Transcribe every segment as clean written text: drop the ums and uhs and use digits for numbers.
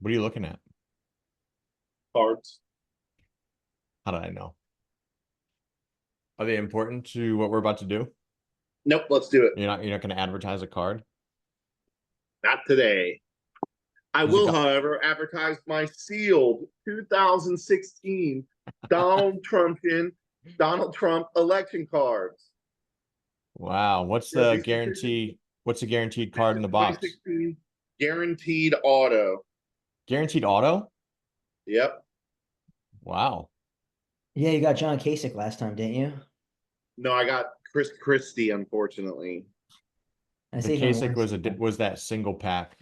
What are you looking at? Cards. How did I know? Are they important to what we're about to do? Nope, let's do it. You're not going to advertise a card? Not today. I There's a will, co- however, advertise my sealed 2016 Donald Trumpian Donald Trump election cards. Wow. What's Yeah, the these are guarantee? What's the guaranteed this card in is the box? 2016 guaranteed auto. Guaranteed auto? Yep. Wow. Yeah, you got John Kasich last time, didn't you? No, I got Chris Christie, unfortunately. That's The even Kasich worse. was that single pack.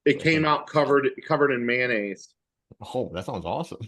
It I came think. out covered in mayonnaise. Oh, that sounds awesome.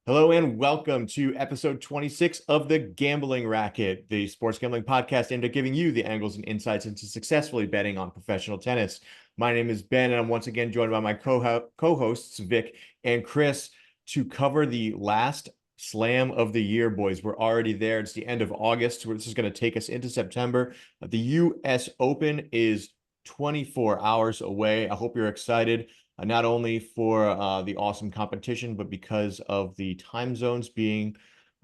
Hello and welcome to episode 26 of the Gambling Racket, the sports gambling podcast aimed at giving you the angles and insights into successfully betting on professional tennis. My name is Ben, and I'm once again joined by my co-hosts, Vic and Chris, to cover the last slam of the year, boys. We're already there. It's the end of August. This is going to take us into September. The U.S. Open is 24 hours away. I hope you're excited not only for the awesome competition, but because of the time zones being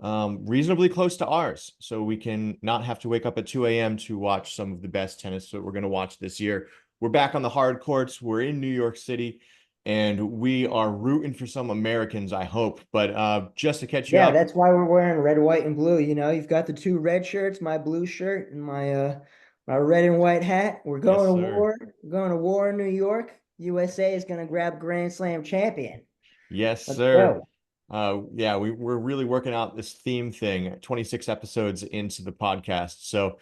reasonably close to ours. So we can not have to wake up at 2 a.m. to watch some of the best tennis that we're going to watch this year. We're back on the hard courts. We're in New York City, and we are rooting for some Americans, I hope. But just to catch you Yeah, up, that's why we're wearing red, white, and blue. You know, you've got the two red shirts, my blue shirt, and my red and white hat. We're yes, going to sir. war. We're going to war in New York. USA is going to grab Grand Slam champion. Yes, Let's sir. go. Yeah, we're really working out this theme thing, 26 episodes into the podcast. So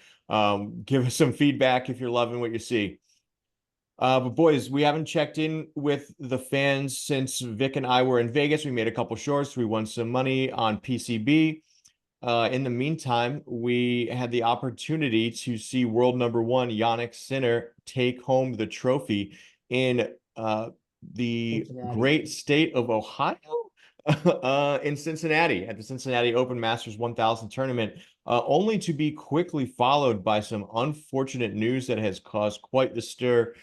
give us some feedback if you're loving what you see. But boys, we haven't checked in with the fans since Vic and I were in Vegas. We made a couple shorts. We won some money on PCB. In the meantime, we had the opportunity to see world number one, Yannick Sinner, take home the trophy in the Cincinnati. great state of Ohio, in Cincinnati at the Cincinnati Open Masters 1000 tournament, only to be quickly followed by some unfortunate news that has caused quite the stir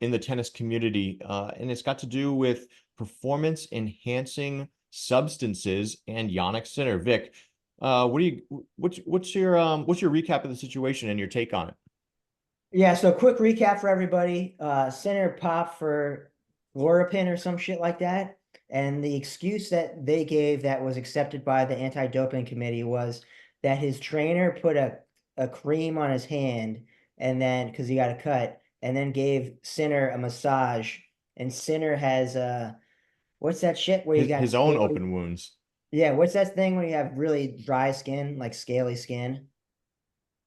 in the tennis community. And it's got to do with performance enhancing substances and Yannick Sinner. Vic, what's your recap of the situation and your take on it? Yeah, so quick recap for everybody. Center pop for Lorapin or some shit like that. And the excuse that they gave that was accepted by the anti-doping committee was that his trainer put a cream on his hand and then because he got a cut and then gave Sinner a massage. And Sinner has what's that shit where you got His own scaly? open wounds. Yeah, what's that thing when you have really dry skin, like scaly skin?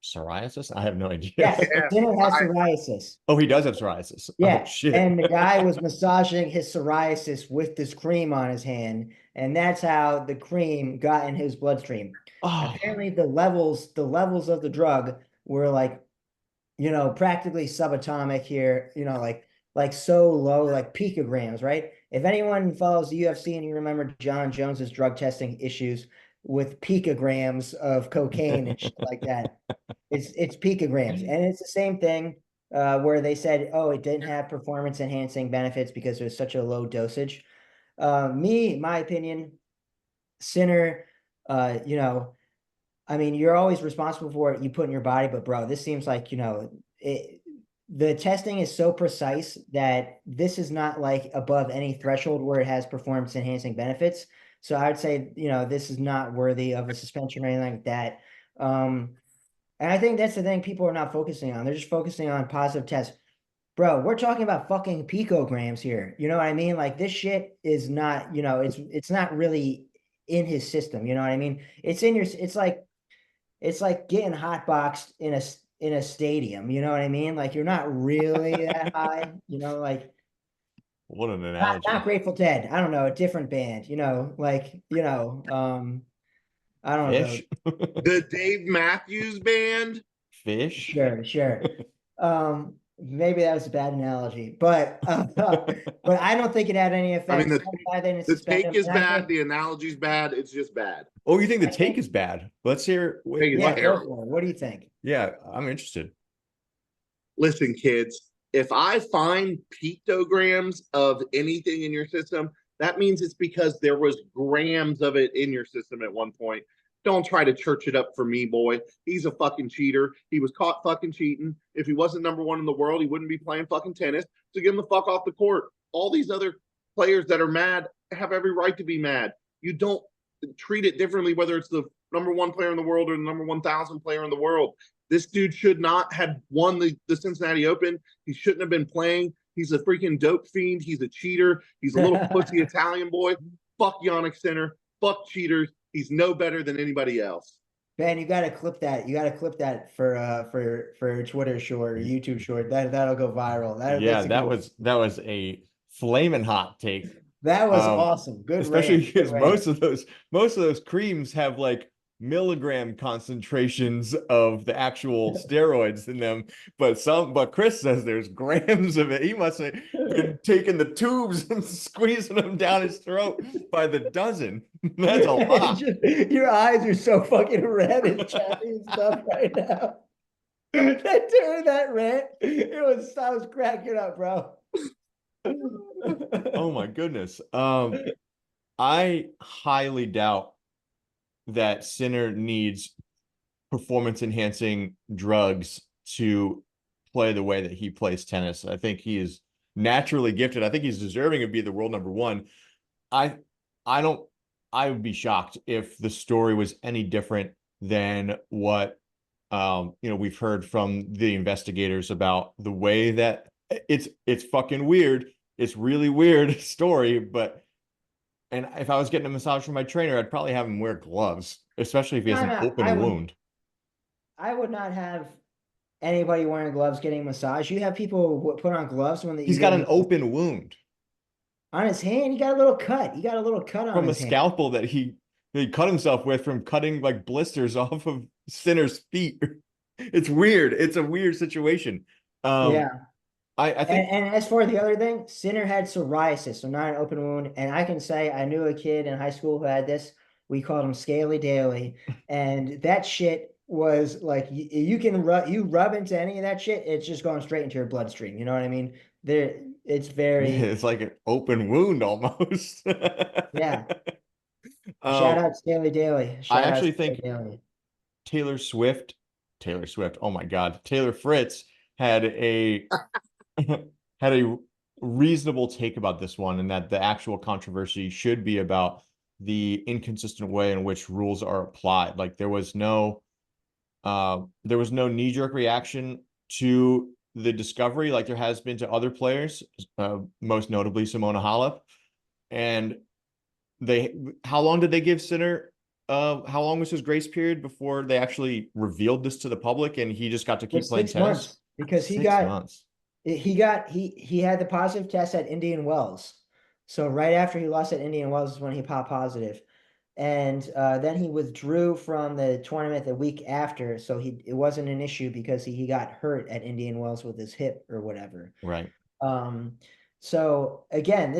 Psoriasis? I have no idea. Yes, Yeah, Sinner has I psoriasis. Oh, he does have psoriasis. Oh Yeah, shit. and the guy was massaging his psoriasis with this cream on his hand, and that's how the cream got in his bloodstream. Oh, Apparently, the levels of the drug were like, practically subatomic here, like so low, like picograms, right? If anyone follows the UFC and you remember John Jones's drug testing issues with picograms of cocaine and shit like that, it's picograms, and it's the same thing where they said, oh, it didn't have performance enhancing benefits because it was such a low dosage. My opinion, Sinner, you know, I mean, you're always responsible for what you put in your body, but bro, this seems like, the testing is so precise that this is not like above any threshold where it has performance enhancing benefits. So I would say, this is not worthy of a suspension or anything like that. And I think that's the thing people are not focusing on. They're just focusing on positive tests. Bro, we're talking about fucking picograms here. You know what I mean? Like this shit is not, it's not really in his system. You know what I mean? It's like getting hotboxed in a stadium. You know what I mean? Like you're not really that high. Like what an not analogy. Grateful Dead. I don't know, a different band. I don't know. Fish? the Dave Matthews Band. Fish? Sure, sure. maybe that was a bad analogy, but but I don't think it had any I mean, effect. So why they didn't the suspend take him. is And I bad. think, The analogy's bad. It's just bad. Oh, you think the I take think, is bad? Let's hear. Take is yeah, go terrible. for it. What do you think? Yeah, I'm interested. Listen, kids, if I find pictograms of anything in your system, that means it's because there was grams of it in your system at one point. Don't try to church it up for me, boy. He's a fucking cheater. He was caught fucking cheating. If he wasn't number one in the world, he wouldn't be playing fucking tennis. So get him the fuck off the court. All these other players that are mad have every right to be mad. You don't treat it differently, whether it's the number one player in the world or the number 1,000 player in the world. This dude should not have won the Cincinnati Open. He shouldn't have been playing. He's a freaking dope fiend. He's a cheater. He's a little pussy Italian boy. Fuck Yannick Sinner. Fuck cheaters. He's no better than anybody else. Ben, you got to clip that. You got to clip that for Twitter short or YouTube short. That'll go viral. Yeah, That's a good. that was a flaming hot take. That was awesome. Good Especially rant. because Good rant. most of those creams have like milligram concentrations of the actual steroids in them, but Chris says there's grams of it. He must have been taking the tubes and squeezing them down his throat by the dozen. That's a lot. Your eyes are so fucking red and chappy and stuff right now. That rant, I was cracking up, bro. Oh my goodness. I highly doubt that Sinner needs performance enhancing drugs to play the way that he plays tennis. I think he is naturally gifted. I think he's deserving of being the world number one. I would be shocked if the story was any different than what we've heard from the investigators about the way that it's fucking weird. It's really weird story, and if I was getting a massage from my trainer, I'd probably have him wear gloves, especially if he has an open wound. I would not have anybody wearing gloves getting a massage. You have people put on gloves when he's got an open wound on his hand. He got a little cut. He got a little cut on from his a scalpel that he cut himself with from cutting like blisters off of Sinner's feet. It's weird. It's a weird situation. Yeah. I think, and as for the other thing, Sinner had psoriasis, so not an open wound. And I can say I knew a kid in high school who had this. We called him Scaly Daily, and that shit was like you rub into any of that shit, it's just going straight into your bloodstream. You know what I mean? It's like an open wound almost. Yeah. Shout out Scaly Daily. I actually think Taylor Swift. Oh my God, Taylor Fritz had a reasonable take about this one, and that the actual controversy should be about the inconsistent way in which rules are applied. Like there was no knee-jerk reaction to the discovery like there has been to other players, most notably Simona Halep. And how long did they give Sinner? How long was his grace period before they actually revealed this to the public and he just got to keep playing tennis? Months, because he had the positive test at Indian Wells. So right after he lost at Indian Wells is when he popped positive. And then he withdrew from the tournament the week after. So it wasn't an issue because he got hurt at Indian Wells with his hip or whatever. Right. So again,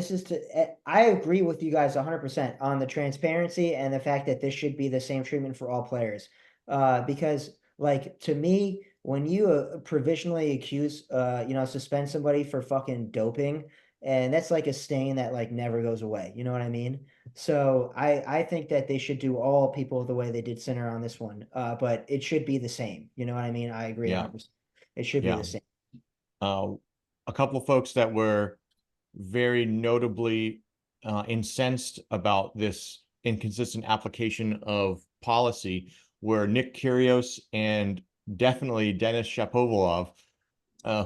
I agree with you guys 100% on the transparency and the fact that this should be the same treatment for all players. Because like to me, when you provisionally accuse, suspend somebody for fucking doping, and that's like a stain that like never goes away. You know what I mean? So I think that they should do all people the way they did Sinner on this one. But it should be the same. You know what I mean? I agree. Yeah. 100%. It should be the same. A couple of folks that were very notably incensed about this inconsistent application of policy were Nick Kyrgios and definitely Denis Shapovalov,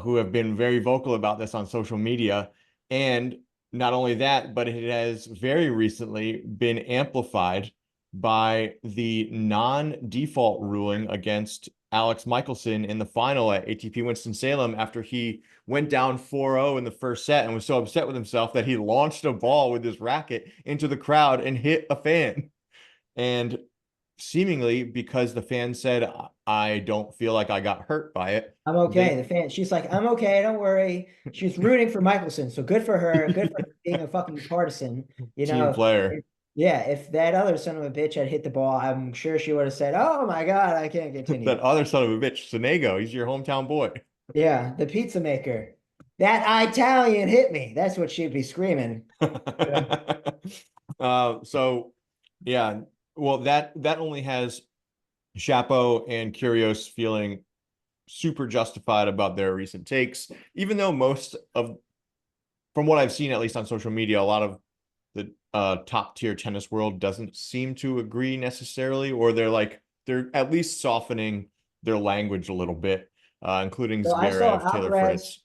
who have been very vocal about this on social media. And not only that, but it has very recently been amplified by the non-default ruling against Alex Michelson in the final at ATP Winston-Salem after he went down 4-0 in the first set and was so upset with himself that he launched a ball with his racket into the crowd and hit a fan. And seemingly because the fan said, I don't feel like I got hurt by it. I'm okay. The fan, she's like, I'm okay, don't worry. She's rooting for Michelson, so good for her. Good for being a fucking partisan. You Team know, player. yeah. If that other son of a bitch had hit the ball, I'm sure she would have said, "Oh my God, I can't continue." That other son of a bitch, Sonego, he's your hometown boy. Yeah, the pizza maker. That Italian hit me. That's what she'd be screaming. Yeah. So yeah, well, that only has Chapo and Kyrgios feeling super justified about their recent takes, even though most of, from what I've seen, at least on social media, a lot of the top tier tennis world doesn't seem to agree necessarily, or they're at least softening their language a little bit, including So I saw Zverev, Taylor Fritz.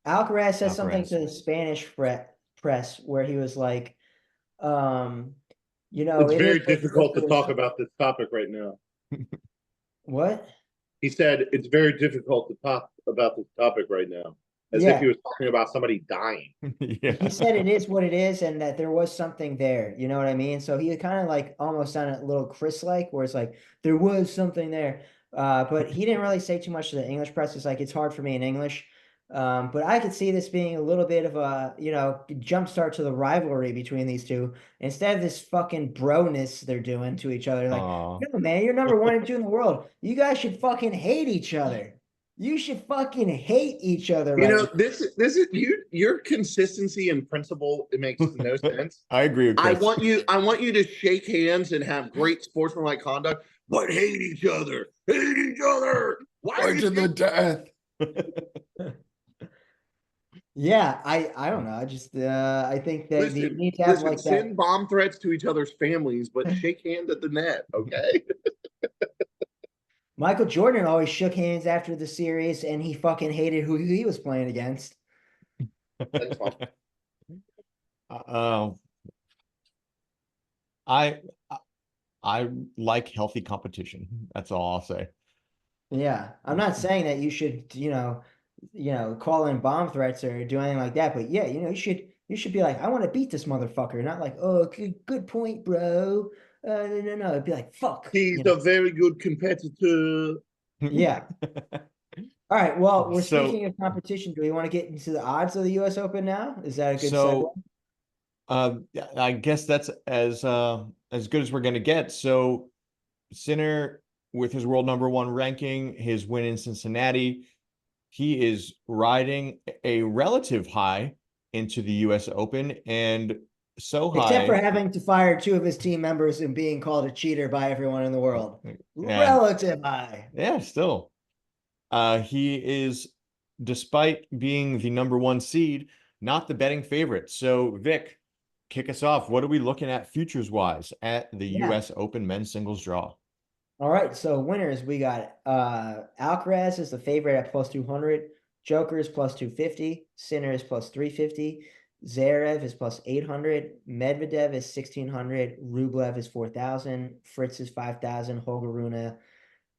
Alcaraz said something Alcaraz. to the Spanish press where he was like, um, It's it is very what difficult to it is. talk about this topic right now. What? He said it's very difficult to talk about this topic right now, as if Yeah. he was talking about somebody dying. Yeah. He said it is what it is and that there was something there. You know what I mean? So he kind of like almost sounded a little Chris-like, where it's like, there was something there. But he didn't really say too much to the English press. It's like, it's hard for me in English. But I could see this being a little bit of a, jumpstart to the rivalry between these two. Instead of this fucking broness they're doing to each other. Like, no, man, you're number 1 and 2 in the world. You guys should fucking hate each other. You should fucking hate each other You right know, now. this is your consistency and principle. It makes no sense. I agree with I Chris. want you to shake hands and have great sportsmanlike conduct, but hate each other. Hate each other. Why to the death. Yeah, I don't know. I just I think that you need to have like that. send bomb threats to each other's families, but shake hands at the net, okay? Michael Jordan always shook hands after the series, and he fucking hated who he was playing against. That's fine. I I like healthy competition. That's all I'll say. Yeah, I'm not saying that you should, call in bomb threats or do anything like that, but yeah, you should be like, I want to beat this motherfucker, not like, oh, good point, bro. No. It'd be like, fuck. He's a very good competitor. Yeah. All right. Well, we're So speaking of competition. Do we want to get into the odds of the U.S. Open now? Is that a good segue? so I guess that's as good as we're gonna get. So Sinner, with his world number 1 ranking, his win in Cincinnati, he is riding a relative high into the U.S. Open, and so Except for high. having to fire 2 of his team members and being called a cheater by everyone in the world. Yeah, Relative high. yeah, still. He is, despite being the number 1 seed, not the betting favorite. So, Vic, kick us off. What are we looking at futures wise at the U.S. Open men's singles draw? All right. So winners, we got Alcaraz is the favorite at plus 200. Joker is plus 250. Sinner is plus 350. Zverev is plus 800. Medvedev is 1,600. Rublev is 4,000. Fritz is 5,000. Holger Rune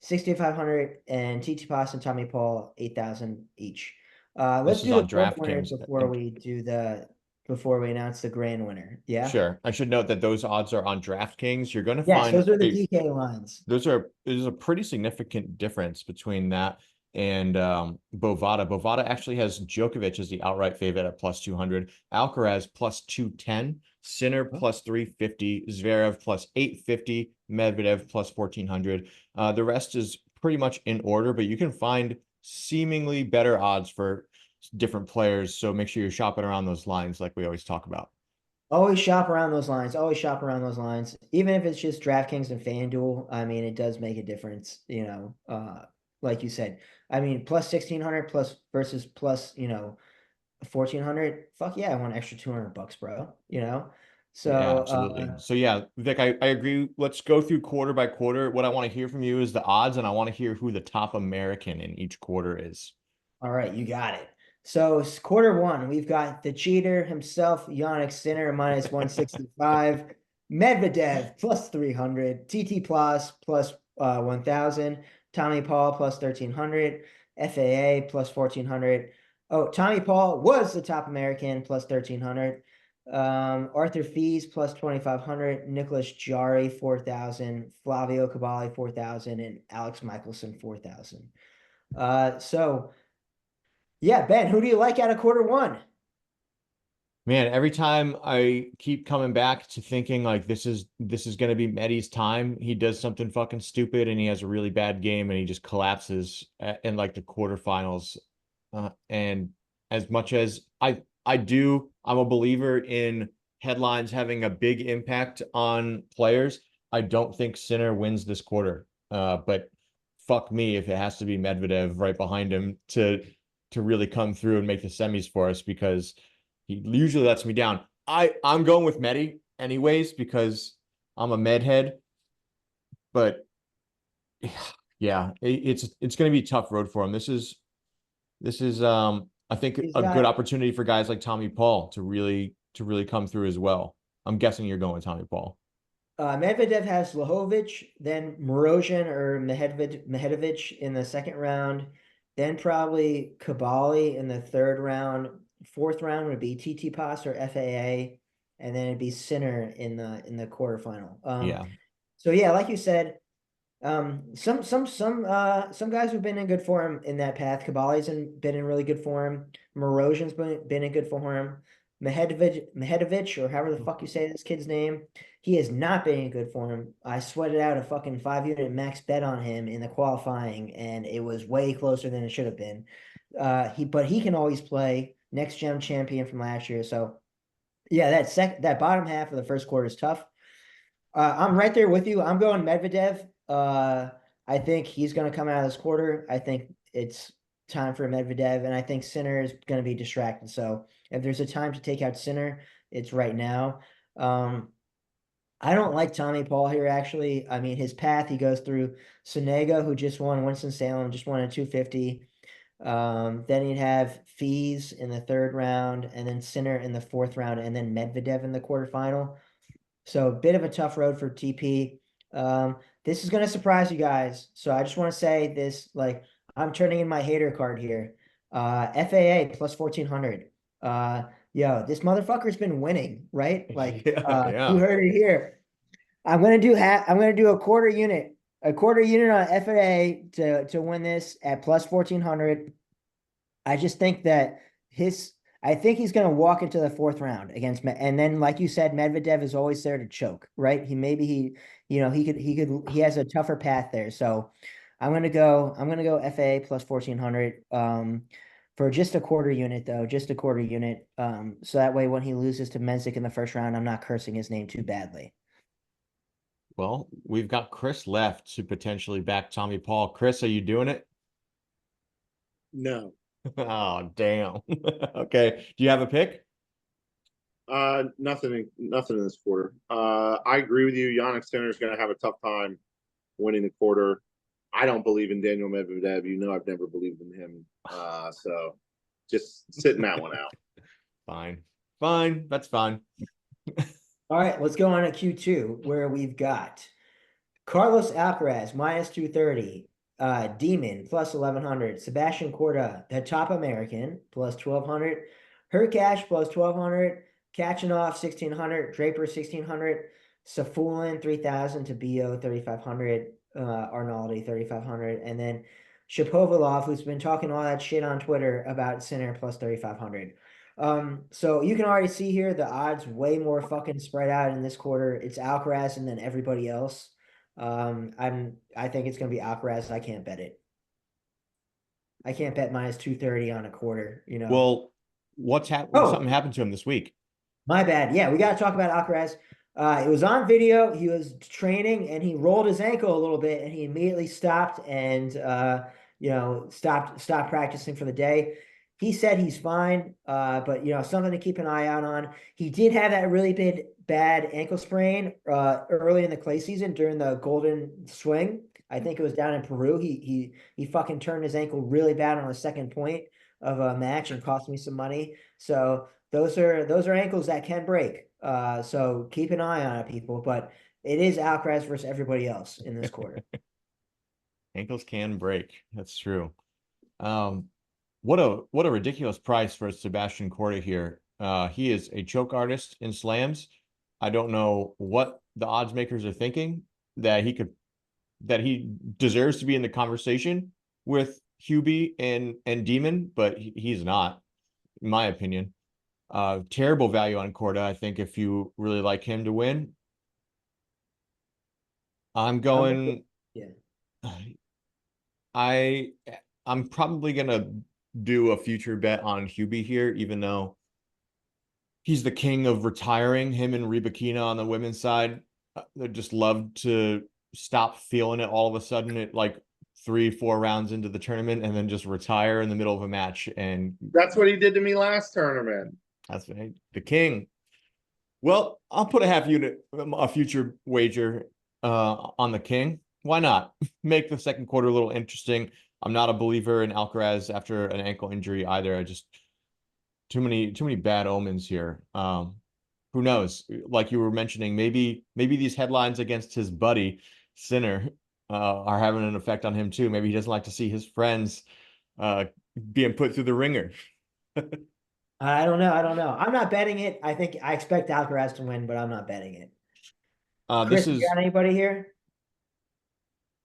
6,500, and Tsitsipas and Tommy Paul 8,000 each. Let's do the both winners before we announce the grand winner. Yeah. Sure. I should note that those odds are on DraftKings. You're going to Yes, find those are the DK lines. there's a pretty significant difference between that and Bovada. Bovada actually has Djokovic as the outright favorite at plus 200, Alcaraz plus 210, Sinner plus 350, Zverev plus 850, Medvedev plus 1400. The rest is pretty much in order, but you can find seemingly better odds for different players. So make sure you're shopping around those lines like we always talk about. Always shop around those lines. Always shop around those lines. Even if it's just DraftKings and FanDuel, I mean, it does make a difference, like you said. I mean, plus 1,600 plus versus plus, 1,400. Fuck yeah, I want an extra $200, bro. So yeah, absolutely. So yeah, Vic, I agree. Let's go through quarter by quarter. What I want to hear from you is the odds, and I want to hear who the top American in each quarter is. All right, you got it. So quarter 1, we've got the cheater himself, Yannick Sinner, minus 165. Medvedev, plus 300. TT plus 1,000. Tommy Paul, plus 1,300. FAA, plus 1,400. Oh, Tommy Paul was the top American, plus 1,300. Arthur Fees plus 2,500, Nicholas Jari 4,000, Flavio Cabali 4,000, and Alex Michelson 4,000. So yeah, Ben, who do you like out of quarter one? Man, every time I keep coming back to thinking like this is going to be Medi's time, he does something fucking stupid and he has a really bad game and he just collapses in like the quarterfinals. And as much as I'm a believer in headlines having a big impact on players. I don't think Sinner wins this quarter. But fuck me if it has to be Medvedev right behind him to really come through and make the semis for us, because he usually lets me down. I'm going with Medi anyways because I'm a med head, but yeah, it's going to be a tough road for him. This is I think a good opportunity for guys like Tommy Paul to really come through as well. I'm guessing you're going with Tommy Paul. Medvedev has Lajovic, then Morozhin or Mehedovich in the second round, then probably Cabali in the third round. Fourth round would be Tsitsipas or FAA, and then it'd be Sinner in the quarterfinal. Yeah. So yeah, like you said, some guys have been in good form in that path. Cabali's been in really good form. Morozhin's been in good form. Mehedovich, or however the fuck you say this kid's name, he has not been in good form. I sweated out a fucking 5-unit max bet on him in the qualifying, and it was way closer than it should have been. But he can always play. Next gen champion from last year. So yeah, that bottom half of the first quarter is tough. I'm right there with you. I'm going Medvedev. I think he's going to come out of this quarter. I think it's time for Medvedev, and I think Sinner is going to be distracted. So if there's a time to take out Sinner, it's right now. I don't like Tommy Paul here, actually. I mean, his path, he goes through Sonego, who just won Winston-Salem, just won a 250. Then you'd have Fees in the third round, and then Sinner in the fourth round, and then Medvedev in the quarterfinal. So a bit of a tough road for TP. This is going to surprise you guys. So I just want to say this, like, I'm turning in my hater card here. FAA plus 1,400. Yo, this motherfucker's been winning, right? Like, yeah. You heard it here. I'm going to do a quarter unit on FAA to win this at plus 1,400. I just think that I think he's going to walk into the fourth round against and then, like you said, Medvedev is always there to choke, right? He has a tougher path there. So I'm going to go FAA plus 1,400 for just a quarter unit though, just a quarter unit. So that way when he loses to Mensik in the first round, I'm not cursing his name too badly. Well, we've got Chris left to potentially back Tommy Paul. Chris, are you doing it? No. Oh, damn. Okay. Do you have a pick? Nothing in this quarter. I agree with you. Jannik Sinner is going to have a tough time winning the quarter. I don't believe in Daniel Medvedev. You know, I've never believed in him. So just sitting that one out. Fine. That's fine. All right, let's go on to Q2, where we've got Carlos Alcaraz minus 230, Demon plus 1,100, Sebastian Corda, the top American, plus 1,200, Hurkacz plus 1,200, Kachanov 1,600, Draper 1,600, Safulin 3,000 to BO 3,500, Arnaldi 3,500, and then Shapovalov, who's been talking all that shit on Twitter about Sinner, plus 3,500. So you can already see here the odds way more fucking spread out in this quarter. It's Alcaraz and then everybody else. I think it's gonna be Alcaraz. I can't bet it. I can't bet minus 230 on a quarter, you know. Well, something happened to him this week? My bad. Yeah, we gotta talk about Alcaraz. It was on video. He was training and he rolled his ankle a little bit and he immediately stopped and stopped practicing for the day. He said he's fine, but something to keep an eye out on. He did have that really bad ankle sprain early in the clay season during the Golden Swing. I think it was down in Peru. He fucking turned his ankle really bad on the second point of a match and cost me some money. So those are ankles that can break. So keep an eye on it, people. But it is Alcaraz versus everybody else in this quarter. Ankles can break. That's true. What a ridiculous price for Sebastian Corda here. He is a choke artist in slams. I don't know what the odds makers are thinking that he deserves to be in the conversation with Hubie and Demon, but he's not, in my opinion. Terrible value on Corda, I think, if you really like him to win. I'm going. Yeah. I I'm probably gonna do a future bet on Hubie here, even though he's the king of retiring. Him and Rybakina on the women's side, they just love to stop feeling it all of a sudden at like 3, 4 rounds into the tournament and then just retire in the middle of a match. And That's what he did to me last tournament. that's right, the king. Well, I'll put a future wager on the king. Why not? Make the second quarter a little interesting. I'm not a believer in Alcaraz after an ankle injury either. I just too many bad omens here. Who knows? Like you were mentioning, maybe these headlines against his buddy Sinner are having an effect on him too. Maybe he doesn't like to see his friends uh, being put through the ringer. I don't know. I don't know. I'm not betting it. I expect Alcaraz to win, but I'm not betting it. This Chris, you is got anybody here?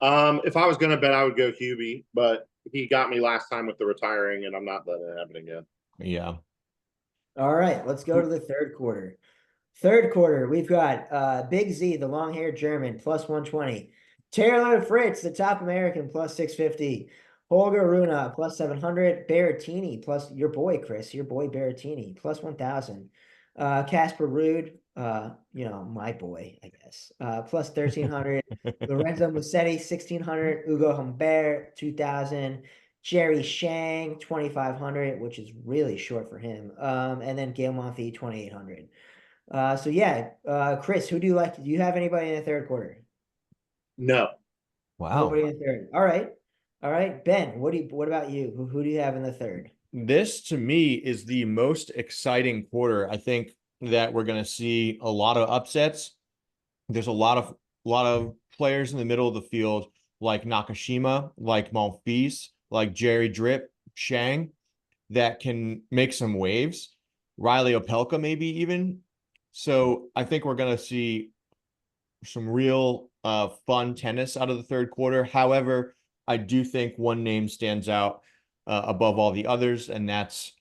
If I was gonna bet, I would go Hubie, but he got me last time with the retiring, and I'm not letting it happen again. yeah. All right, let's go to the third quarter. Third quarter, we've got Big Z, the long-haired German, plus 120. Taylor Fritz, the top American, plus 650. Holger Rune, plus 700. Berrettini, plus your boy, Chris, your boy Berrettini, plus 1,000. Casper Ruud, my boy, I guess, plus 1,300. Lorenzo Musetti, 1,600. Ugo Humbert, 2,000. Jerry Shang, 2,500, which is really short for him. And then Gael Monfils, 2,800. Chris, who do you like? Do you have anybody in the third quarter? No. Wow. Nobody in the third. All right. Ben, what about you? Who do you have in the third? This to me is the most exciting quarter. I think that we're going to see a lot of upsets. There's a lot of players in the middle of the field like Nakashima, like Monfils, like Jerry Drip, Shang that can make some waves. Riley Opelka maybe even. So I think we're going to see some real fun tennis out of the third quarter. However, I do think one name stands out above all the others, and that's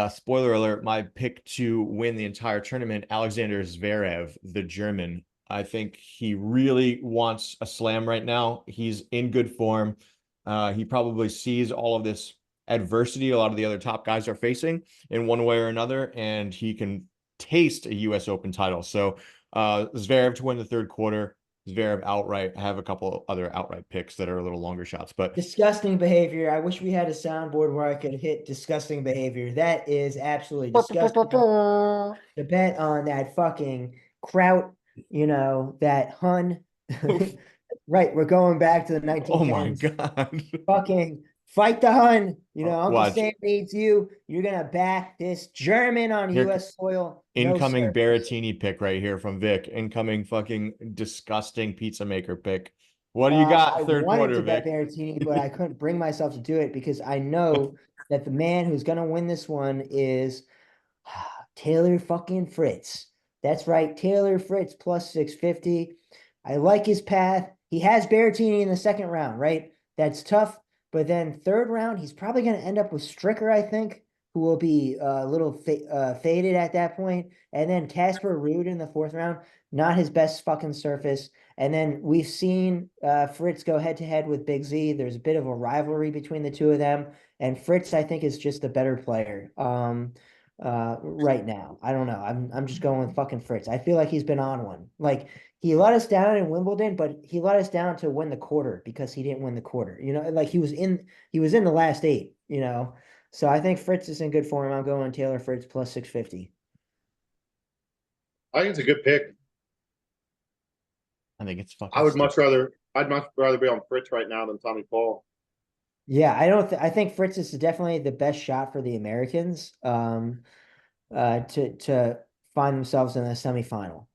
spoiler alert, my pick to win the entire tournament, Alexander Zverev, the German. I think he really wants a slam right now. He's in good form. He probably sees all of this adversity a lot of the other top guys are facing in one way or another, and he can taste a US Open title. So Zverev to win the third quarter, Zverev outright. I have a couple other outright picks that are a little longer shots, but Disgusting behavior. I wish we had a soundboard where I could hit disgusting behavior. That is absolutely disgusting. The bet on that fucking Kraut, that Hun. Right, we're going back to the 1910s. oh my God. Fucking fight the Hun. Uncle Watch. Sam needs you. You're gonna back this German on Here- U.S. soil. Incoming No, sir. Berrettini pick right here from Vic. Incoming fucking disgusting pizza maker pick. What do you got I third wanted quarter, to bet Vic? Berrettini, but I couldn't bring myself to do it because I know that the man who's gonna win this one is Taylor fucking Fritz. That's right, Taylor Fritz plus 650. I like his path. He has Berrettini in the second round, right? That's tough. But then third round, he's probably going to end up with Stricker, I think, who will be a little faded at that point. And then Casper Ruud in the fourth round, not his best fucking surface. And then we've seen Fritz go head to head with Big Z. There's a bit of a rivalry between the two of them. And Fritz, I think, is just the better player right now. I don't know. I'm just going with fucking Fritz. I feel like he's been on one. Like he let us down in Wimbledon, but he let us down to win the quarter because he didn't win the quarter. Like he was in the last 8, So I think Fritz is in good form. I'm going Taylor Fritz plus 650. I think it's a good pick. I think it's fucking. I'd much rather be on Fritz right now than Tommy Paul. Yeah, I think Fritz is definitely the best shot for the Americans to find themselves in the semifinal.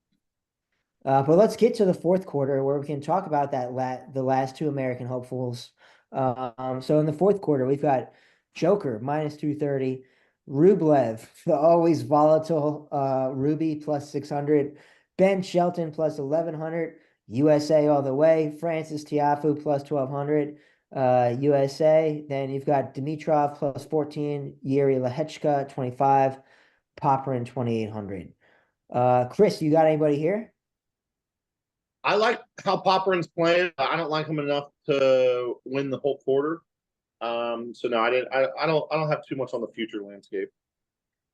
But let's get to the fourth quarter where we can talk about the last two American hopefuls. So in the fourth quarter, we've got Joker minus 230, Rublev, the always volatile Ruby plus 600. Ben Shelton plus 1100. USA all the way. Francis Tiafoe plus 1200. USA. Then you've got Dimitrov plus 14. Yuri Lehechka 25. Popperin 2800. Chris, you got anybody here? I like how Popperin's playing. I don't like him enough to win the whole quarter. So no, I didn't. I don't have too much on the future landscape.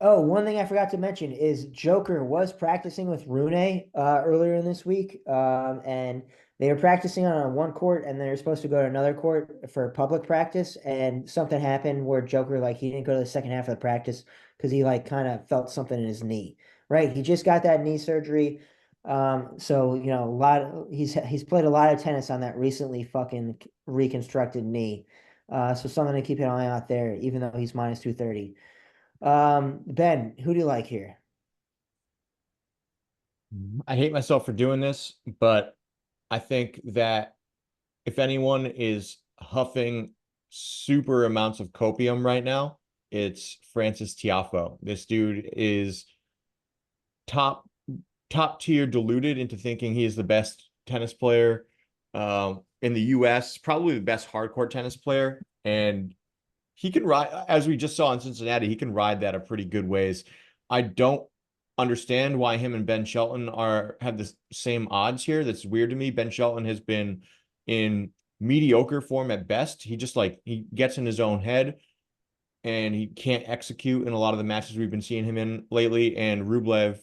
Oh, one thing I forgot to mention is Joker was practicing with Rune earlier in this week. And they were practicing on one court and they're supposed to go to another court for public practice. And something happened where Joker, like, he didn't go to the second half of the practice because he like kind of felt something in his knee. Right. He just got that knee surgery. So he's played a lot of tennis on that recently fucking reconstructed knee. So something to keep an eye out there, even though he's minus 230. Ben, who do you like here? I hate myself for doing this, but I think that if anyone is huffing super amounts of copium right now, it's Francis Tiafoe. This dude is top tier diluted into thinking he is the best tennis player in the US, probably the best hardcore tennis player. And he can ride, as we just saw in Cincinnati, he can ride that a pretty good ways. I don't understand why him and Ben Shelton have the same odds here. That's weird to me. Ben Shelton has been in mediocre form at best. He just he gets in his own head and he can't execute in a lot of the matches we've been seeing him in lately. And Rublev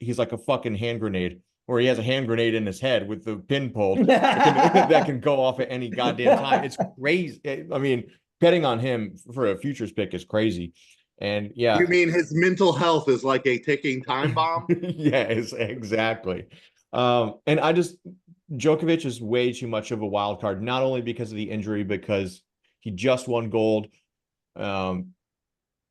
he's like a fucking hand grenade, or he has a hand grenade in his head with the pin pulled that can go off at any goddamn time. It's crazy. I mean, betting on him for a futures pick is crazy. And yeah. You mean his mental health is like a ticking time bomb? Yes, exactly. And Djokovic is way too much of a wild card, not only because of the injury, because he just won gold.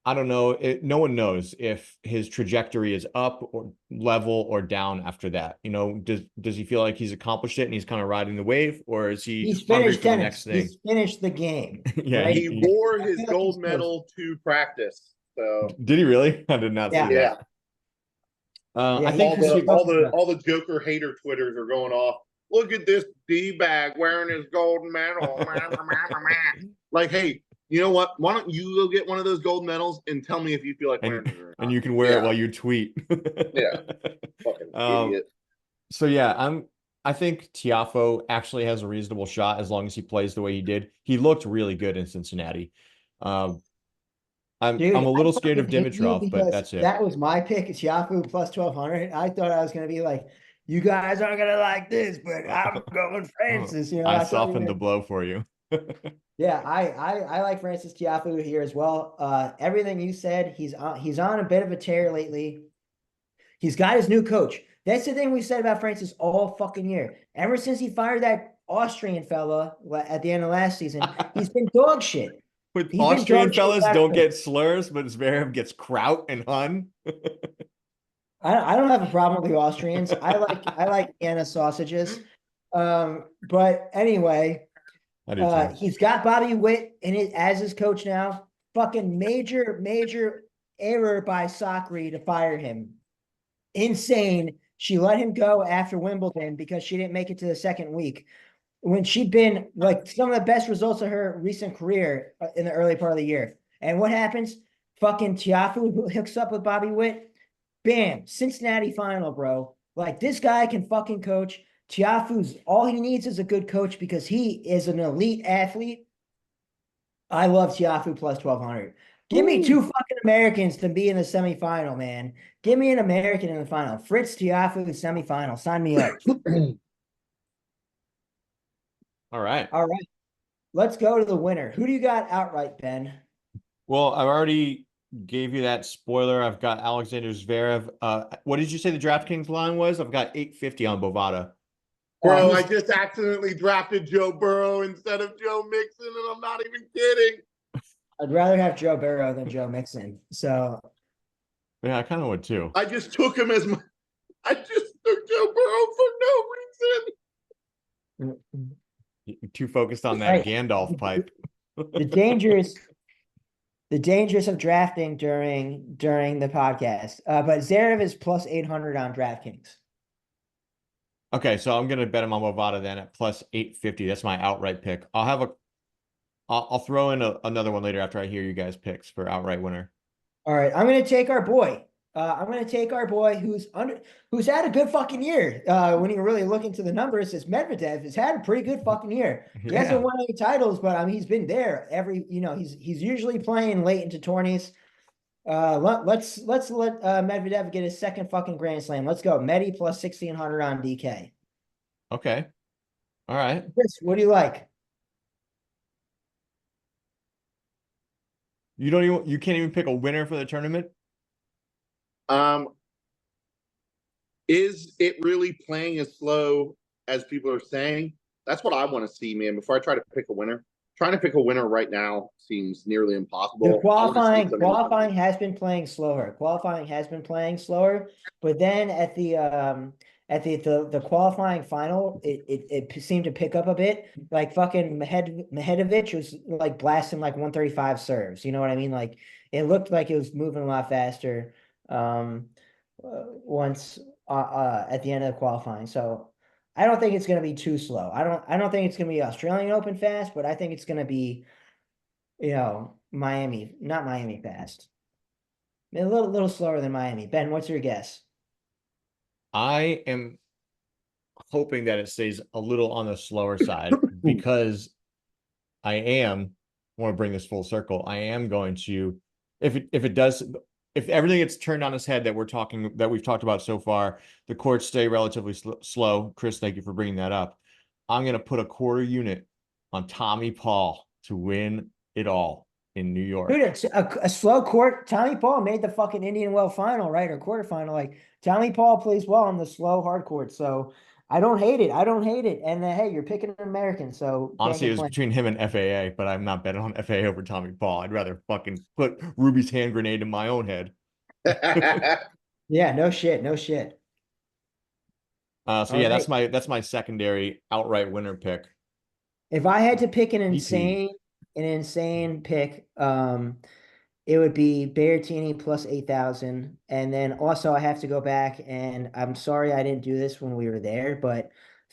I don't know. No one knows if his trajectory is up or level or down after that. You know, does he feel like he's accomplished it and he's kind of riding the wave, or is he's finished for the next thing? He's finished the game. Yeah, right? He wore his gold medal to practice. So did he really? I did not see that. Yeah. I think all the Joker hater Twitters are going off. Look at this D-bag wearing his golden medal. Like, hey, you know what? Why don't you go get one of those gold medals and tell me if you feel like wearing it or not? And you can wear it while you tweet. Yeah. Fucking idiot. So yeah, I think Tiafoe actually has a reasonable shot as long as he plays the way he did. He looked really good in Cincinnati. I'm a little scared of Dimitrov, but that's it. That was my pick, Tiafoe plus 1200. I thought I was going to be like, you guys aren't going to like this, but I'm going Francis. You know, I softened the blow for you. Yeah, I like Francis Tiafoe here as well. Everything you said, he's on a bit of a tear lately. He's got his new coach. That's the thing we said about Francis all fucking year. Ever since he fired that Austrian fella at the end of last season, he's been dog shit. With Austrian fellas don't get slurs, but Zverev gets kraut and hun. I don't have a problem with the Austrians. I like Anna sausages. But anyway, he's got Bobby Witt as his coach now. Fucking major error by Sakari to fire him. Insane. She let him go after Wimbledon because she didn't make it to the second week, when she'd been like some of the best results of her recent career in the early part of the year. And what happens? Fucking Tiafoe hooks up with Bobby Witt. Bam, Cincinnati final, bro. Like, this guy can fucking coach. Tiafoe's all he needs is a good coach because he is an elite athlete. I love Tiafoe plus 1200. Give me two fucking Americans to be in the semifinal, man. Give me an American in the final. Fritz Tiafoe semifinal. Sign me up. All right. Let's go to the winner. Who do you got outright, Ben? Well, I already gave you that spoiler. I've got Alexander Zverev. What did you say the DraftKings line was? I've got 850 on Bovada. Bro, I just accidentally drafted Joe Burrow instead of Joe Mixon, and I'm not even kidding. I'd rather have Joe Burrow than Joe Mixon. So yeah, I kind of would too. I just took him as I just took Joe Burrow for no reason. You're too focused on that Gandalf pipe. The danger is the dangers of drafting during the podcast. But Zverev is plus 800 on DraftKings. Okay, so I'm gonna bet him on Bovada then at plus 850. That's my outright pick. I'll throw in another one later after I hear you guys' picks for outright winner. All right, I'm gonna take our boy. I'm gonna take our boy who's had a good fucking year. When you really look into the numbers, is Medvedev has had a pretty good fucking year. He hasn't won any titles, but I mean he's been there he's usually playing late into tourneys. Let's let Medvedev get his second fucking Grand Slam. Let's go. Medi plus 1,600 on DK. Okay. All right. Chris, what do you like? You can't even pick a winner for the tournament? Is it really playing as slow as people are saying? That's what I want to see, man. Before I try to pick a winner, trying to pick a winner right now seems nearly impossible. The qualifying has been playing slower. Qualifying has been playing slower, but then at the qualifying final, it seemed to pick up a bit. Like fucking Mehedovich was like blasting like 135 serves. You know what I mean? Like it looked like it was moving a lot faster. Once at the end of the qualifying. So I don't think it's going to be too slow. I don't think it's going to be Australian Open fast, but I think it's going to be, Miami, not Miami fast. A little slower than Miami. Ben, what's your guess? I am hoping that it stays a little on the slower side because I want to bring this full circle. I am going to, if everything gets turned on its head that we've talked about so far, the courts stay relatively slow. Chris, thank you for bringing that up. I'm going to put a quarter unit on Tommy Paul to win it all in New York. Dude, it's a slow court. Tommy Paul made the fucking Indian Well final, right? Or quarterfinal. Like Tommy Paul plays well on the slow hard court. So I don't hate it. And hey, you're picking an American. So honestly, it was between him and FAA, but I'm not betting on FAA over Tommy Paul. I'd rather fucking put Ruby's hand grenade in my own head. Yeah, no shit. Yeah, that's my secondary outright winner pick. If I had to pick an insane pick, it would be Berrettini plus 8,000. And then also I have to go back, and I'm sorry I didn't do this when we were there, but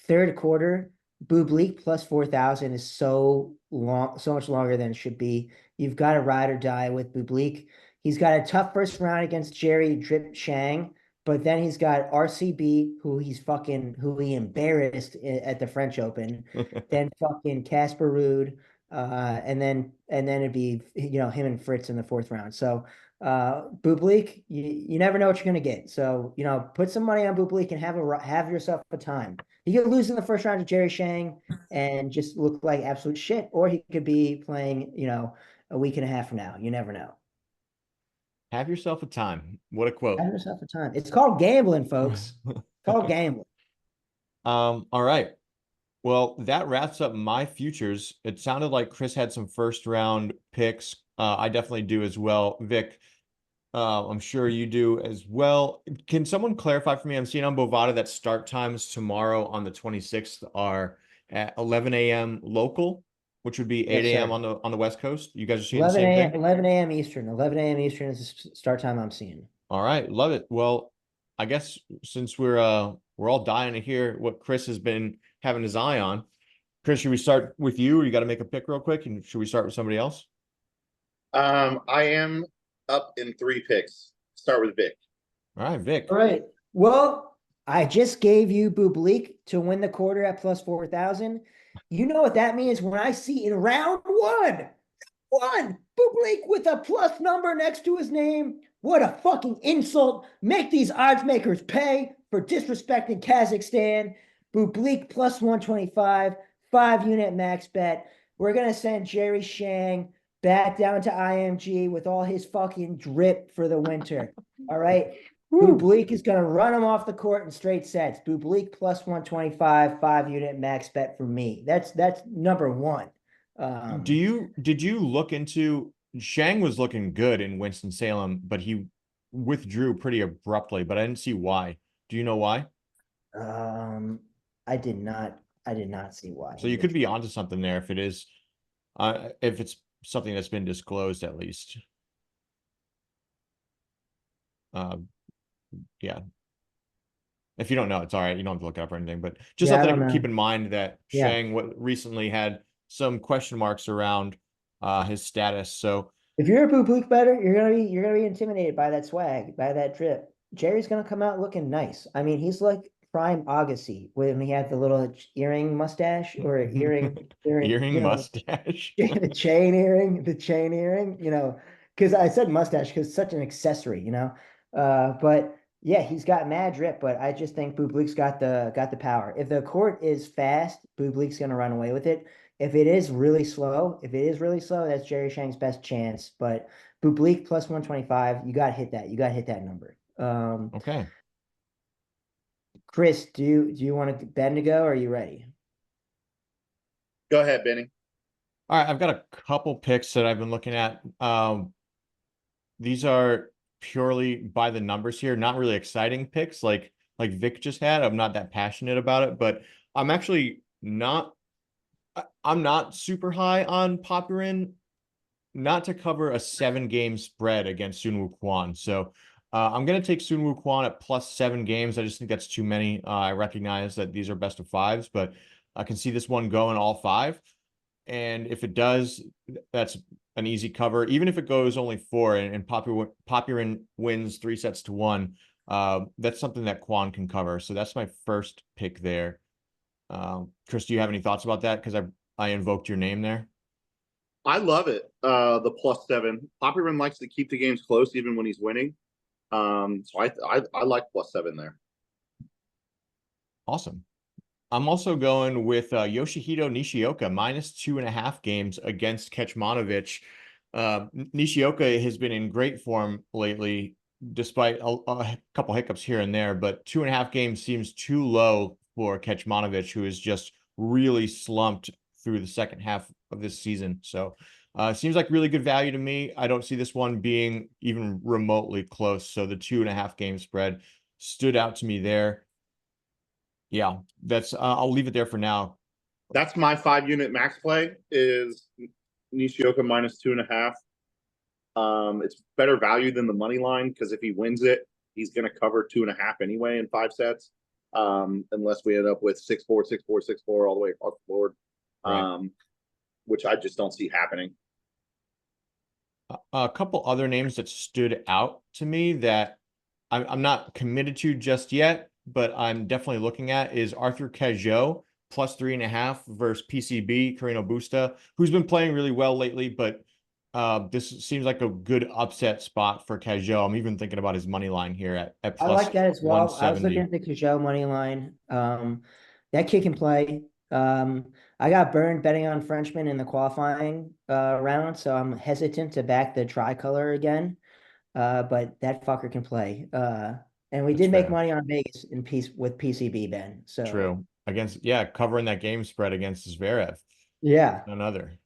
third quarter, Bublik plus 4,000 is so much longer than it should be. You've got to ride or die with Bublik. He's got a tough first round against Jerry Drip Shang, but then he's got RCB, who he embarrassed at the French Open. Then fucking Casper Ruud. And then it'd be him and Fritz in the fourth round. So Bublik, you never know what you're gonna get. So put some money on Bublik and have yourself a time. He could lose in the first round to Jerry Shang and just look like absolute shit, or he could be playing a week and a half from now. You never know. Have yourself a time. What a quote. Have yourself a time. It's called gambling, folks. It's called gambling. All right. Well, that wraps up my futures. It sounded like Chris had some first round picks. I definitely do as well. Vic, I'm sure you do as well. Can someone clarify for me? I'm seeing on Bovada that start times tomorrow on the 26th are at 11 a.m. local, which would be 8 a.m. on the West Coast. You guys are seeing the same thing? 11 a.m. Eastern. 11 a.m. Eastern is the start time I'm seeing. All right, love it. Well, I guess since we're all dying to hear what Chris has been having his eye on, Chris, should we start with you, or you got to make a pick real quick? And should we start with somebody else? I am up in 3 picks. Start with Vic. All right, Vic. All right. Well, I just gave you Bublik to win the quarter at plus 4,000. You know what that means when I see in round one, Bublik with a plus number next to his name. What a fucking insult. Make these odds makers pay for disrespecting Kazakhstan. Bublik plus 125, 5-unit max bet. We're going to send Jerry Shang back down to IMG with all his fucking drip for the winter. All right. Bublik is going to run him off the court in straight sets. Bublik plus 125, 5-unit max bet for me. That's number one. Did you look into Shang was looking good in Winston-Salem, but he withdrew pretty abruptly, but I didn't see why. Do you know why? I did not see why. So you could be onto something there if it is if it's something that's been disclosed at least. Yeah. If you don't know, it's all right. You don't have to look it up or anything, but just Yeah, I something don't to keep know. in mind that Yeah. Shang recently had some question marks around his status. So If you're a Bublik better, you're gonna be intimidated by that swag, by that drip. Jerry's gonna come out looking nice. I mean, he's like prime Agassi when he had the little earring mustache or earring, earring mustache. the chain earring, because I said mustache because it's such an accessory. But yeah, he's got mad drip, but I just think Bublik's got the power. If the court is fast, Bublik's gonna run away with it. If it is really slow, that's Jerry Shang's best chance. But Bublik plus 125, you got to hit that. You got to hit that number. Okay. Chris, do you want to Ben to go? Or are you ready? Go ahead, Benny. All right, I've got a couple picks that I've been looking at. These are purely by the numbers here, not really exciting picks like Vic just had. I'm not that passionate about it, but I'm actually not I'm not super high on Popyrin not to cover a 7-game spread against Sun Woo Kwon. So I'm going to take Sun Woo Kwon at plus 7 games. I just think that's too many. I recognize that these are best of fives, but I can see this one going all 5. And if it does, that's an easy cover. Even if it goes only 4 and Popyrin wins 3-1, that's something that Kwon can cover. So that's my first pick there. Chris, do you have any thoughts about that? Because I invoked your name there. I love it. The plus 7. Popyrin likes to keep the games close even when he's winning. So I like plus 7 there. Awesome. I'm also going with Yoshihito Nishioka minus 2.5 games against Kecmanovic. Nishioka has been in great form lately, despite a couple hiccups here and there, but 2.5 games seems too low for Kecmanovic, who is just really slumped through the second half of this season. So seems like really good value to me. I don't see this one being even remotely close. So the 2.5 game spread stood out to me there. Yeah, that's I'll leave it there for now. That's my 5-unit max play is Nishioka minus 2.5. It's better value than the money line because if he wins it, he's going to cover 2.5 anyway in 5 sets. Unless we end up with 6-4, 6-4, 6-4 all the way across the board, Right. which I just don't see happening. A couple other names that stood out to me that I'm not committed to just yet, but I'm definitely looking at is Arthur Cajot plus 3.5 versus PCB Carino Busta, who's been playing really well lately, but this seems like a good upset spot for Cajot. I'm even thinking about his money line here at I plus like that as well. I was looking 170. at the Cajot money line. That kid can play. I got burned betting on Frenchman in the qualifying round, so I'm hesitant to back the tricolor again. But that fucker can play. And we That's did make fair. money on Vegas in peace with PCB, Ben. So True. Against, yeah, covering that game spread against Zverev. yeah. Another.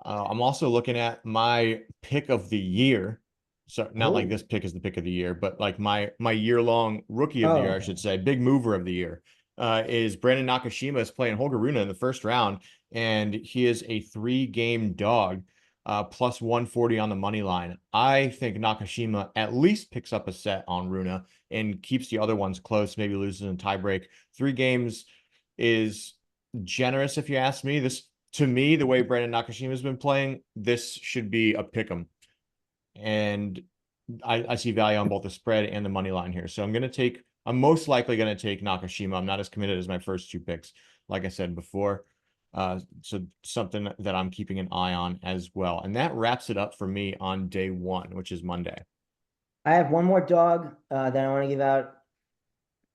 I'm also looking at my pick of the year. So not like Oh, this pick is the pick of the year, but like my year-long rookie of the year, I okay. should say, big mover of the year, is Brandon Nakashima is playing Holger Rune in the first round, and he is a 3-game dog, plus 140 on the money line. I think Nakashima at least picks up a set on Rune and keeps the other ones close, maybe loses in tiebreak. 3 games is generous if you ask me. This to me, the way Brandon Nakashima has been playing, this should be a pick 'em. And I see value on both the spread and the money line here. So I'm most likely going to take Nakashima. I'm not as committed as my first 2 picks, like I said before. So something that I'm keeping an eye on as well. And that wraps it up for me on day 1, which is Monday. I have one more dog that I want to give out.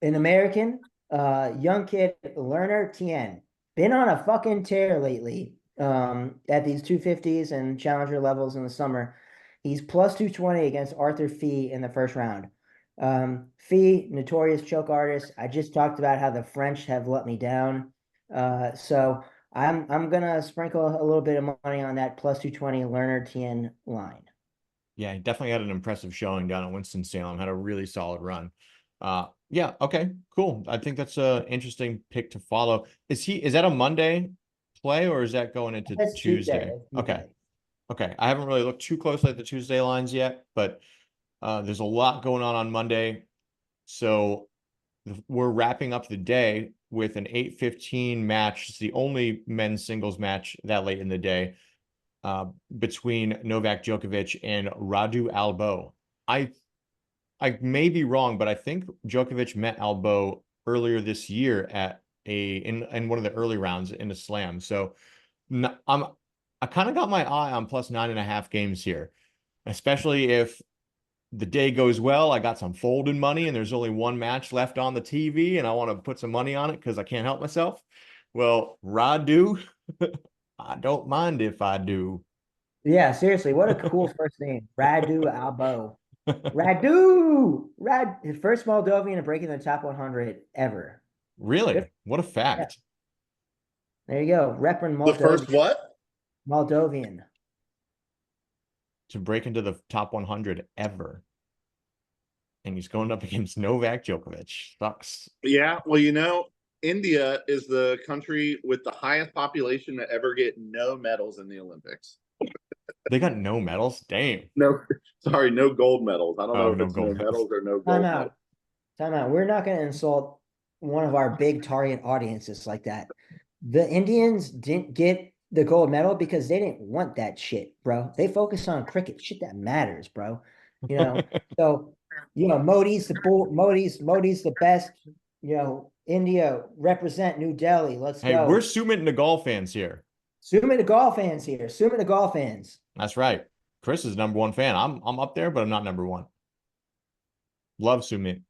An American, young kid, Learner Tien. Been on a fucking tear lately. At these 250s and challenger levels in the summer. He's plus 220 against Arthur Fee in the first round. Fee, notorious choke artist. I just talked about how the French have let me down. So I'm gonna sprinkle a little bit of money on that plus 220 Learner Tien line. Yeah, he definitely had an impressive showing down at Winston-Salem, had a really solid run. Yeah, okay, cool. I think that's a interesting pick to follow. Is that a Monday play or is that going into That's Tuesday. Tuesday? That's Okay. Tuesday. Okay, I haven't really looked too closely at the Tuesday lines yet, but there's a lot going on Monday. So we're wrapping up the day with an 8:15 match. It's the only men's singles match that late in the day between Novak Djokovic and Radu Albo. I may be wrong, but I think Djokovic met Albo earlier this year at in one of the early rounds in a slam. So I kind of got my eye on plus 9.5 games here, especially if the day goes well. I got some folded money and there's only one match left on the TV and I want to put some money on it because I can't help myself. Well, Radu, I don't mind if I do. Yeah, seriously, what a cool first name. Radu Albo. His first Moldovan to break in the top 100 ever. Really? Good. What a fact. Yeah. There you go. Repping The first what? Moldovan. To break into the top 100 ever. And he's going up against Novak Djokovic. Sucks. Yeah, well, India is the country with the highest population to ever get no medals in the Olympics. They got no medals? Damn. No, sorry, no gold medals. I don't know if no it's gold no medals or no gold medals. Time out. We're not going to insult one of our big target audiences like that. The Indians didn't get the gold medal because they didn't want that shit, bro. They focus on cricket, shit that matters, bro. So Modi's the best. India represent New Delhi. Let's Hey, go. we're Sumit Nagal fans here. Sumit Nagal fans here. Sumit Nagal fans. That's right. Chris is #1 fan. I'm up there, but I'm not #1. Love Sumit.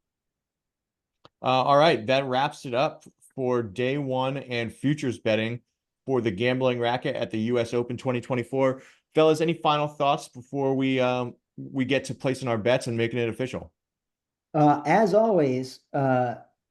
All right, that wraps it up for day one and futures betting for the Gambling Racket at the U.S. Open 2024. Fellas, any final thoughts before we get to placing our bets and making it official? As always,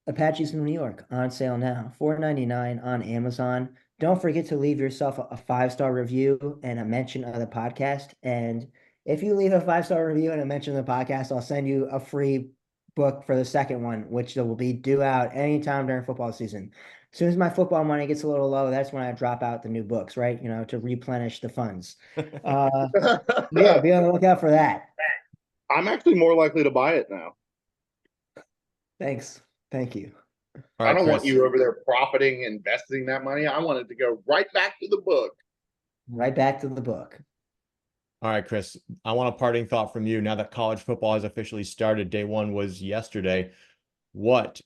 Apaches from New York on sale now, $4.99 on Amazon. Don't forget to leave yourself a 5-star review and a mention of the podcast. And if you leave a 5-star review and a mention of the podcast, I'll send you a free book for the second one, which will be due out anytime during football season. As soon as my football money gets a little low, that's when I drop out the new books, right? To replenish the funds. Yeah, be on the lookout for that. I'm actually more likely to buy it now. Thanks. Thank you. All right, I don't want you over there profiting, investing that money. I want it to go right back to the book. Right back to the book. All right, Chris, I want a parting thought from you. Now that college football has officially started, day one was yesterday. What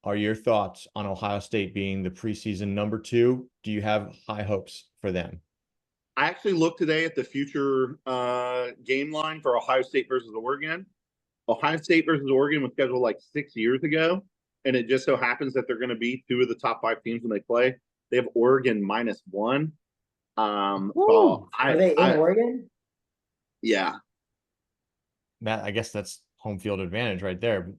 are your thoughts on Ohio State being the preseason #2? Do you have high hopes for them? I actually looked today at the future game line for Ohio State versus Oregon. Ohio State versus Oregon was scheduled like 6 years ago, and it just so happens that they're going to be 2 of the top 5 teams when they play. They have Oregon -1. Are they in Oregon? Yeah. Matt, I guess that's home field advantage right there.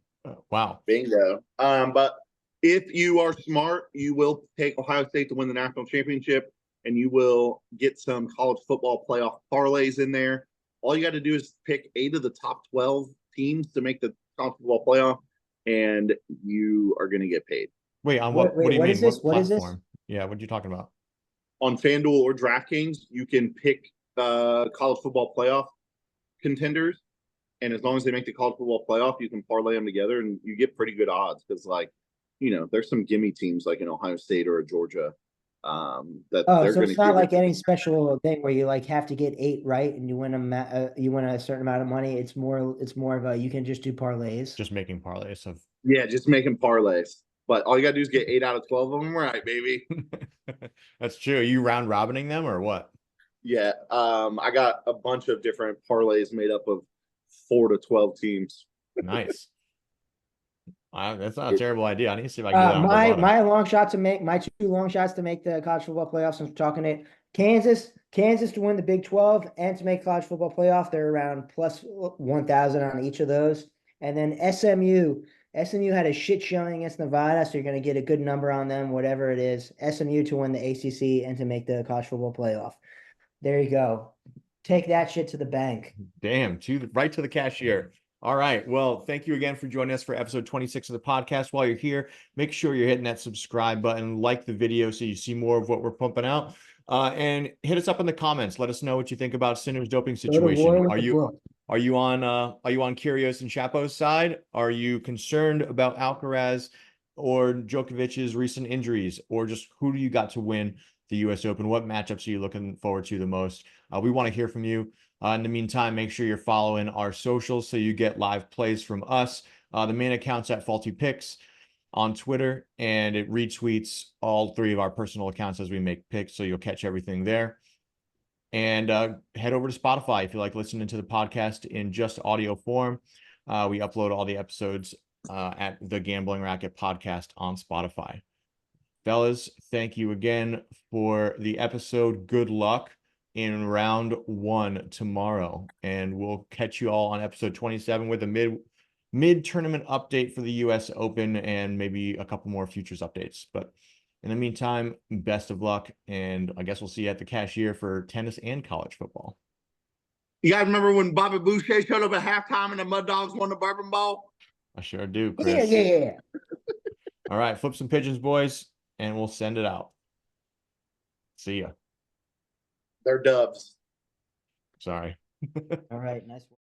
Wow. Bingo. But if you are smart, you will take Ohio State to win the national championship, and you will get some college football playoff parlays in there. All you got to do is pick 8 of the top 12 teams to make the college football playoff, and you are going to get paid. Wait, on what do you mean? Is this? What is this? Yeah, what are you talking about? On FanDuel or DraftKings, you can pick college football playoff contenders, and as long as they make the college football playoff, you can parlay them together, and you get pretty good odds because, there's some gimme teams like an Ohio State or a Georgia that they're so going it's not like any special thing where you have to get 8 right and you win a certain amount of money. It's more of a you can just do parlays. Just making parlays of. Yeah, just making parlays. But all you gotta do is get 8 out of 12 of them right, baby. That's true. Are you round robining them or what? Yeah, I got a bunch of different parlays made up of 4 to 12 teams. Nice. That's not a terrible idea. I need to see if I can do that on my 2 long shots to make the college football playoffs. I'm talking it. Kansas to win the Big 12 and to make college football playoff. They're around plus 1,000 on each of those. And then SMU had a shit showing against Nevada, so you're going to get a good number on them, whatever it is. SMU to win the ACC and to make the college football playoff. There you go. Take that shit to the bank. Damn, right to the cashier. All right. Well, thank you again for joining us for episode 26 of the podcast. While you're here, make sure you're hitting that subscribe button, like the video so you see more of what we're pumping out. And hit us up in the comments. Let us know what you think about Sinner's doping Go to war situation. with the book. Are you on Kyrgios and Shapo's side? Are you concerned about Alcaraz or Djokovic's recent injuries, or just who do you got to win the US Open? What matchups are you looking forward to the most? We want to hear from you. In the meantime, make sure you're following our socials so you get live plays from us. The main account's at Faulty Picks on Twitter, and it retweets all three of our personal accounts as we make picks, so you'll catch everything there. And head over to Spotify if you like listening to the podcast in just audio form. We upload all the episodes at the Gambling Racket Podcast on Spotify. Fellas, thank you again for the episode. Good luck in round 1 tomorrow, and we'll catch you all on episode 27 with a mid-tournament update for the US Open and maybe a couple more futures updates. But in the meantime, best of luck, and I guess we'll see you at the cashier for tennis and college football. You guys remember when Bobby Boucher showed up at halftime and the Mud Dogs won the Bourbon Bowl? I sure do, Chris. Yeah. All right, flip some pigeons, boys, and we'll send it out. See ya. They're dubs. Sorry. All right, nice work.